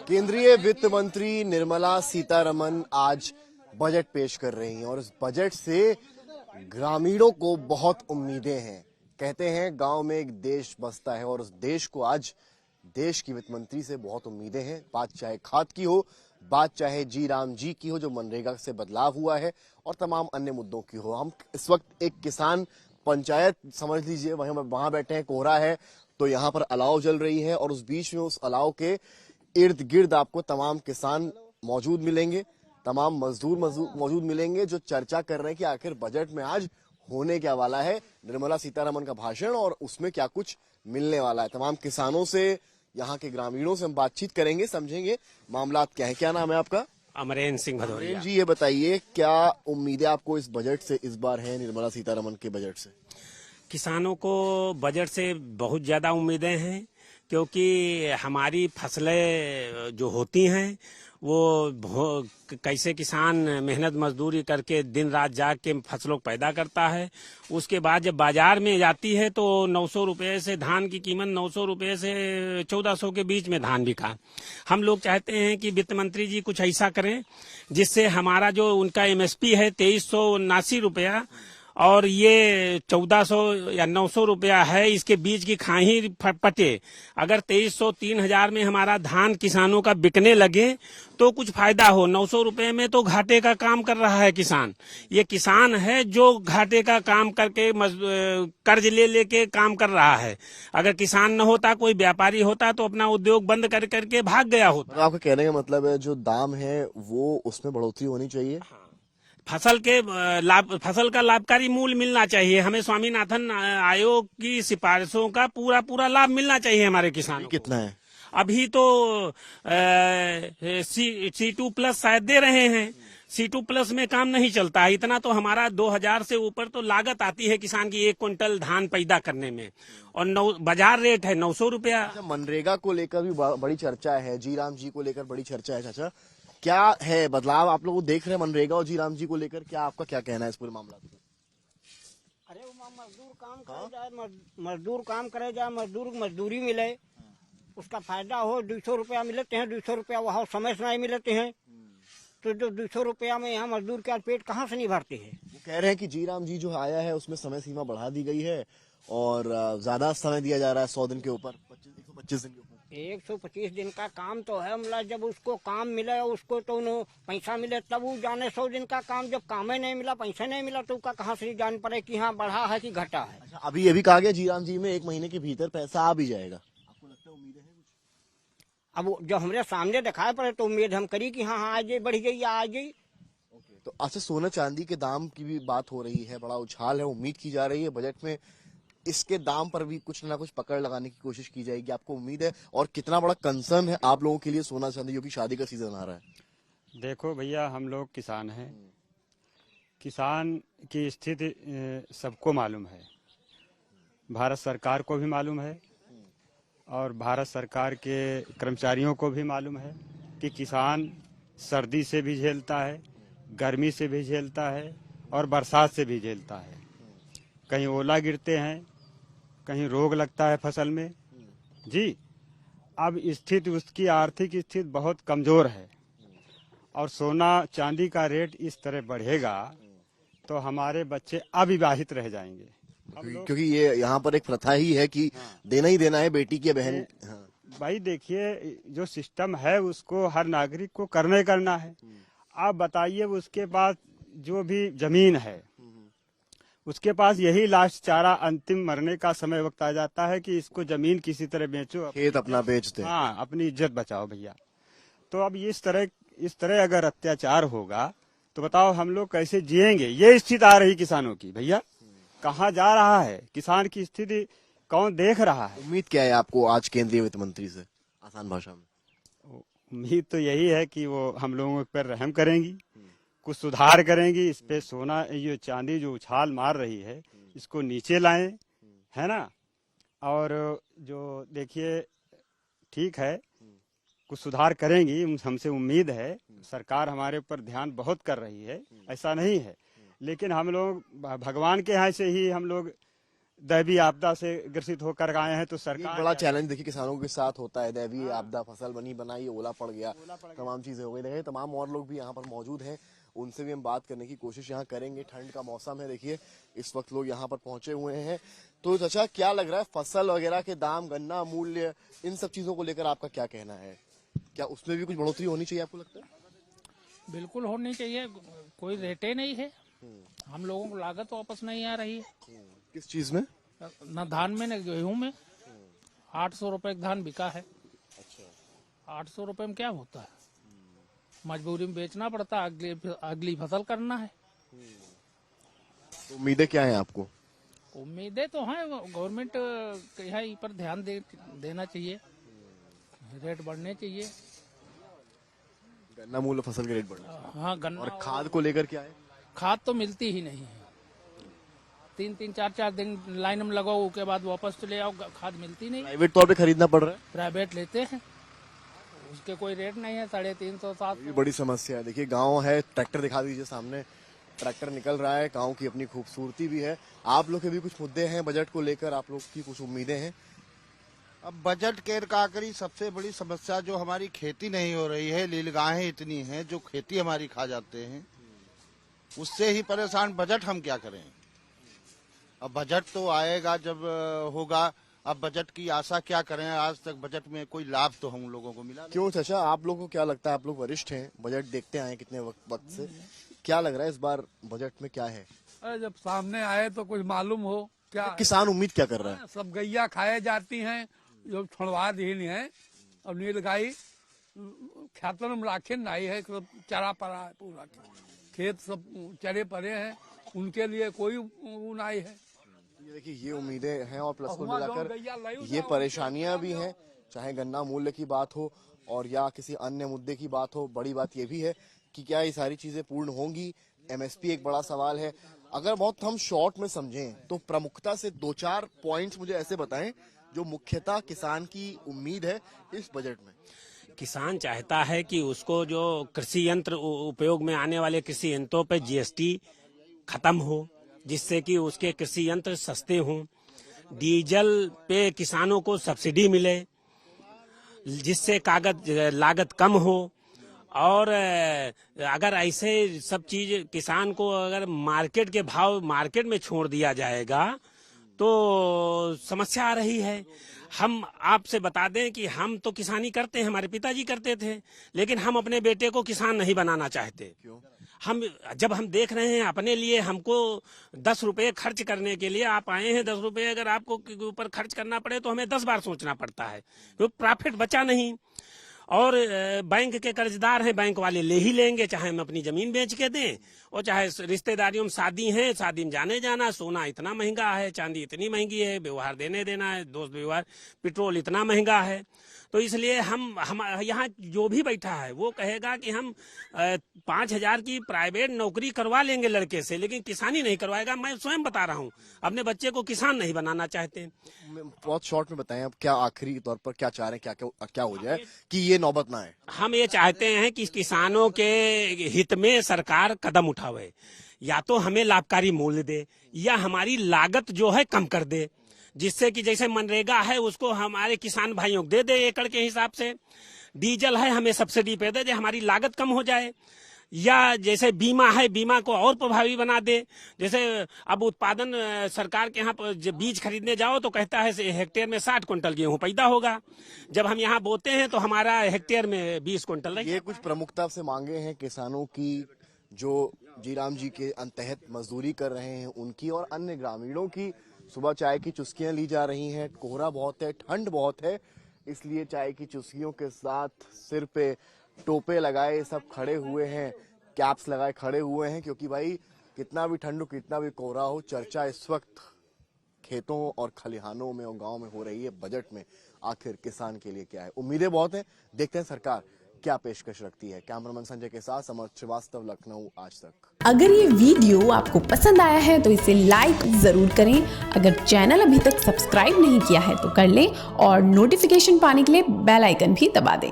केंद्रीय वित्त मंत्री निर्मला सीतारमण आज बजट पेश कर रही हैं और इस बजट से ग्रामीणों को बहुत उम्मीदें हैं। कहते हैं गांव में एक देश बसता है और उस देश को आज देश की वित्त मंत्री से बहुत उम्मीदें हैं। बात चाहे खाद की हो, बात चाहे जी राम जी की हो जो मनरेगा से बदलाव हुआ है, और तमाम अन्य मुद्दों की हो। हम इस वक्त एक किसान पंचायत समझ लीजिए वहां बैठे हैं, कोहरा है तो यहाँ पर अलाव जल रही है और उस बीच में उस अलाव के इर्द गिर्द आपको तमाम किसान मौजूद मिलेंगे, तमाम मजदूर मौजूद मिलेंगे जो चर्चा कर रहे हैं कि आखिर बजट में आज होने क्या वाला है, निर्मला सीतारमण का भाषण और उसमें क्या कुछ मिलने वाला है। तमाम किसानों से, यहाँ के ग्रामीणों से हम बातचीत करेंगे, समझेंगे मामला क्या है। क्या नाम है आपका? अमरेंद्र सिंह भदौरिया जी, ये बताइए क्या उम्मीदें आपको इस बजट से इस बार है, निर्मला सीतारमण के बजट से? किसानों को बजट से बहुत ज्यादा उम्मीदें हैं, क्योंकि हमारी फसलें जो होती हैं वो कैसे किसान मेहनत मजदूरी करके दिन रात जाग के फसलों को पैदा करता है। उसके बाद जब बाजार में जाती है तो 900 रुपये से धान की कीमत 900 रुपये से 1400 के बीच में धान बिका। हम लोग चाहते हैं कि वित्त मंत्री जी कुछ ऐसा करें जिससे हमारा जो उनका एमएसपी है 2379 रुपया और ये 1400 या 900 रुपया है, इसके बीच की खाही पटे। अगर 2300 3000 में हमारा धान किसानों का बिकने लगे तो कुछ फायदा हो। 900 रुपये में तो घाटे का काम कर रहा है किसान। ये किसान है जो घाटे का काम करके कर्ज ले लेके काम कर रहा है। अगर किसान न होता, कोई व्यापारी होता तो अपना उद्योग बंद कर करके भाग गया होता। आपका कहने का मतलब है जो दाम है वो उसमें बढ़ोतरी होनी चाहिए। फसल का लाभकारी मूल्य मिलना चाहिए। हमें स्वामीनाथन आयोग की सिफारिशों का पूरा लाभ मिलना चाहिए हमारे किसानों। कितना है अभी तो C2+ शायद दे रहे हैं। C2+ में काम नहीं चलता है। इतना तो हमारा 2000 से ऊपर तो लागत आती है किसान की 1 क्विंटल धान पैदा करने में, और बाजार रेट है 900 रुपया। मनरेगा को लेकर भी बड़ी चर्चा है, जी राम जी को लेकर बड़ी चर्चा है। चाचा, क्या है बदलाव आप लोग देख रहे हैं मनरेगा और जी राम जी को लेकर? क्या आपका क्या कहना है इस पूरे मामला में? अरे वो मजदूर काम करे जाए, मजदूर काम करे जाए, मजदूर मजदूरी मिले, उसका फायदा हो। 200 रुपया मिलते हैं, 200 रुपया वहाँ समय से नहीं मिलते हैं, तो जो 200 रुपया में यहाँ मजदूर का पेट कहाँ से नहीं भरते हैं। वो कह रहे हैं कि जी राम जी जो आया है उसमें समय सीमा बढ़ा दी गई है और ज्यादा समय दिया जा रहा है, 100 दिन के ऊपर, 125 दिन के ऊपर। 125 दिन का काम तो है, मतलब जब उसको काम मिले, उसको तो पैसा मिले तब वो जाने। 100 दिन का काम जब काम ही नहीं मिला, पैसा नहीं मिला, तो कहाँ से जान पड़े कि हाँ बढ़ा है कि घटा है। अच्छा, अभी कहा गया जी राम जी में 1 महीने के भीतर पैसा आ भी जाएगा। आपको लगता है उम्मीद है कुछ? अब जब हमारे सामने दिखाई पड़े तो उम्मीद हम करी कि हाँ आज बढ़ गई या आज गई। तो अच्छा, सोना चांदी के दाम की भी बात हो रही है, बड़ा उछाल है, उम्मीद की जा रही है बजट में इसके दाम पर भी कुछ ना कुछ पकड़ लगाने की कोशिश की जाएगी। आपको उम्मीद है? और कितना बड़ा कंसर्न है आप लोगों के लिए सोना चांदी, क्योंकि शादी का सीजन आ रहा है? देखो भैया, हम लोग किसान हैं। किसान की स्थिति सबको मालूम है, भारत सरकार को भी मालूम है और भारत सरकार के कर्मचारियों को भी मालूम है कि किसान सर्दी से भी झेलता है, गर्मी से भी झेलता है और बरसात से भी झेलता है। कहीं ओला गिरते हैं, कहीं रोग लगता है फसल में जी। अब स्थिति, उसकी आर्थिक स्थिति बहुत कमजोर है और सोना चांदी का रेट इस तरह बढ़ेगा तो हमारे बच्चे अविवाहित रह जाएंगे। क्योंकि ये यहाँ पर एक प्रथा ही है कि देना ही देना है बेटी की बहन। भाई देखिए, जो सिस्टम है उसको हर नागरिक को करना है। आप बताइए, उसके पास जो भी जमीन है उसके पास यही लास्ट चारा, अंतिम मरने का समय वक्त आ जाता है कि इसको जमीन किसी तरह बेचो, खेत अपना बेच दे। हाँ, अपनी इज्जत बचाओ भैया। तो अब इस तरह अगर अत्याचार होगा तो बताओ हम लोग कैसे जिएंगे? ये स्थिति आ रही किसानों की। भैया कहाँ जा रहा है किसान की स्थिति, कौन देख रहा है? उम्मीद क्या है आपको आज केंद्रीय वित्त मंत्री से, आसान भाषा में? उम्मीद तो यही है कि वो हम लोगों पर रहम करेंगी, कुछ सुधार करेंगी। इस पे सोना, ये चांदी जो उछाल मार रही है, इसको नीचे लाएं, है ना। और जो देखिए, ठीक है, कुछ सुधार करेंगी, हमसे उम्मीद है। सरकार हमारे ऊपर ध्यान बहुत कर रही है, ऐसा नहीं है, लेकिन हम लोग भगवान के यहाँ से ही हम लोग दैवीय आपदा से ग्रसित होकर आए हैं, तो ये सरकार बड़ा चैलेंज देखिए किसानों के साथ होता है। दैवीय आपदा, फसल बनी बनाई, ओला पड़ गया, तमाम चीजें हो गई। देखिए तमाम और लोग भी यहाँ पर मौजूद हैं, उनसे भी हम बात करने की कोशिश यहाँ करेंगे। ठंड का मौसम है, देखिए इस वक्त लोग यहाँ पर पहुंचे हुए हैं। तो चाचा क्या लग रहा है, फसल वगैरह के दाम, गन्ना मूल्य, इन सब चीजों को लेकर आपका क्या कहना है? क्या उसमें भी कुछ बढ़ोतरी होनी चाहिए आपको लगता है? बिल्कुल होनी चाहिए, कोई रेटे नहीं है। हम लोगों को लागत वापस नहीं आ रही है। किस चीज में? न धान में न गेहूं में। 800 रुपए का धान बिका है। अच्छा, 800 रुपए में क्या होता है? मजबूरी में बेचना पड़ता है, अगली फसल करना है। तो उम्मीदें क्या है आपको? उम्मीदें तो हैं, गवर्नमेंट यहाँ पर ध्यान देना चाहिए, रेट बढ़ने चाहिए। गन्ना मूल्य, फसल के रेट बढ़ रहे हैं। हाँ, गन्ना और खाद को लेकर क्या है? खाद तो मिलती ही नहीं है। 3-3, 4-4 दिन लाइन में लगाओ, उसके बाद वापस चले आओ, खाद मिलती नहीं। प्राइवेट तौर पे खरीदना पड़ रहा है, प्राइवेट लेते हैं, उसके कोई रेट नहीं है। 350, ये 700। बड़ी समस्या है। देखिए गांव है, ट्रैक्टर दिखा दीजिए सामने, ट्रैक्टर निकल रहा है। गांव की अपनी खूबसूरती भी है। आप लोग के भी कुछ मुद्दे हैं बजट को लेकर, आप लोग की कुछ उम्मीदें हैं? अब बजट के आखिरी सबसे बड़ी समस्या जो हमारी खेती नहीं हो रही है, नीलगाहें इतनी हैं जो खेती हमारी खा जाते हैं, उससे ही परेशान। बजट हम क्या करें? अब बजट तो आएगा जब होगा। अब बजट की आशा क्या करें? आज तक बजट में कोई लाभ तो हम लोगों को मिला नहीं। क्यों चाचा, आप लोगों को क्या लगता है? आप लोग वरिष्ठ हैं, बजट देखते आए कितने वक्त से, क्या लग रहा है इस बार बजट में क्या है? अरे जब सामने आए तो कुछ मालूम हो क्या। किसान उम्मीद क्या कर रहा है? सब गैया खाए जाती हैं जो छुड़वा दी नहीं है, और नीलगाई खेतन में राखे नहीं है, सब चरा पड़ा है, पूरा खेत सब चरे पड़े हैं, उनके लिए कोई नहीं है। ये देखिए ये उम्मीदें हैं, और प्लस कुल हुआ जो मिलाकर गैया लायू ये था, परेशानियां भी हैं, चाहे गन्ना मूल्य की बात हो और या किसी अन्य मुद्दे की बात हो। बड़ी बात ये भी है कि क्या ये सारी चीजें पूर्ण होंगी? एमएसपी एक बड़ा सवाल है। अगर बहुत हम शॉर्ट में समझें तो प्रमुखता से 2-4 पॉइंट्स मुझे ऐसे बताएं जो मुख्यतः किसान की उम्मीद है इस बजट में। किसान चाहता है कि उसको जो कृषि यंत्र उपयोग में आने वाले कृषि यंत्रों पर जीएसटी खत्म हो, जिससे कि उसके कृषि यंत्र सस्ते हों। डीजल पे किसानों को सब्सिडी मिले, जिससे कागज लागत कम हो। और अगर ऐसे सब चीज किसान को अगर मार्केट के भाव मार्केट में छोड़ दिया जाएगा तो समस्या आ रही है। हम आपसे बता दें कि हम तो किसानी करते हैं, हमारे पिताजी करते थे, लेकिन हम अपने बेटे को किसान नहीं बनाना चाहते। क्यों? जब हम देख रहे हैं अपने लिए, हमको 10 रुपए खर्च करने के लिए आप आए हैं, 10 रुपए अगर आपको ऊपर खर्च करना पड़े तो हमें 10 बार सोचना पड़ता है, तो प्रॉफिट बचा नहीं। और बैंक के कर्जदार हैं, बैंक वाले ले ही लेंगे, चाहे हम अपनी जमीन बेच के दें, और चाहे रिश्तेदारियों में शादी है, शादी में जाने जाना, सोना इतना महंगा है, चांदी इतनी महंगी है, व्यवहार देने देना है, दोस्त व्यवहार, पेट्रोल इतना महंगा है। तो इसलिए हम यहाँ जो भी बैठा है वो कहेगा कि हम 5,000 की प्राइवेट नौकरी करवा लेंगे लड़के से, लेकिन किसानी नहीं करवाएगा। मैं स्वयं बता रहा हूँ, अपने बच्चे को किसान नहीं बनाना चाहते। बहुत शॉर्ट में बताएं, अब क्या आखिरी तौर पर क्या चाह रहे हैं, क्या हो जाए कि ये नौबत ना आए? हम ये चाहते हैं कि किसानों के हित में सरकार कदम उठावे, या तो हमें लाभकारी मूल्य दे या हमारी लागत जो है कम कर दे, जिससे कि जैसे मनरेगा है उसको हमारे किसान भाइयों को दे एकड़ के हिसाब से। डीजल है हमें सब्सिडी पे दे, हमारी लागत कम हो जाए। या जैसे बीमा है, बीमा को और प्रभावी बना दे। जैसे अब उत्पादन सरकार के यहाँ बीज खरीदने जाओ तो कहता है हेक्टेयर में 60 क्विंटल गेहूं पैदा होगा, जब हम यहाँ बोते हैं तो हमारा हेक्टेयर में 20 क्विंटल। ये कुछ प्रमुखता से मांगे हैं किसानों की, जो जीराम जी के तहत मजदूरी कर रहे हैं उनकी, और अन्य ग्रामीणों की। सुबह चाय की चुस्कियां ली जा रही हैं, कोहरा बहुत है, ठंड बहुत है, इसलिए चाय की चुस्कियों के साथ सिर पे टोपे लगाए सब खड़े हुए हैं, कैप्स लगाए खड़े हुए हैं, क्योंकि भाई कितना भी ठंड हो, कितना भी कोहरा हो, चर्चा इस वक्त खेतों और खलिहानों में और गांव में हो रही है बजट में आखिर किसान के लिए क्या है। उम्मीदें बहुत हैं, देखते हैं सरकार क्या पेशकश रखती है। कैमरामैन संजय के साथ समर्थ श्रीवास्तव, लखनऊ, आज तक। अगर ये वीडियो आपको पसंद आया है तो इसे लाइक जरूर करें। अगर चैनल अभी तक सब्सक्राइब नहीं किया है तो कर लें, और नोटिफिकेशन पाने के लिए बेल आइकन भी दबा दें।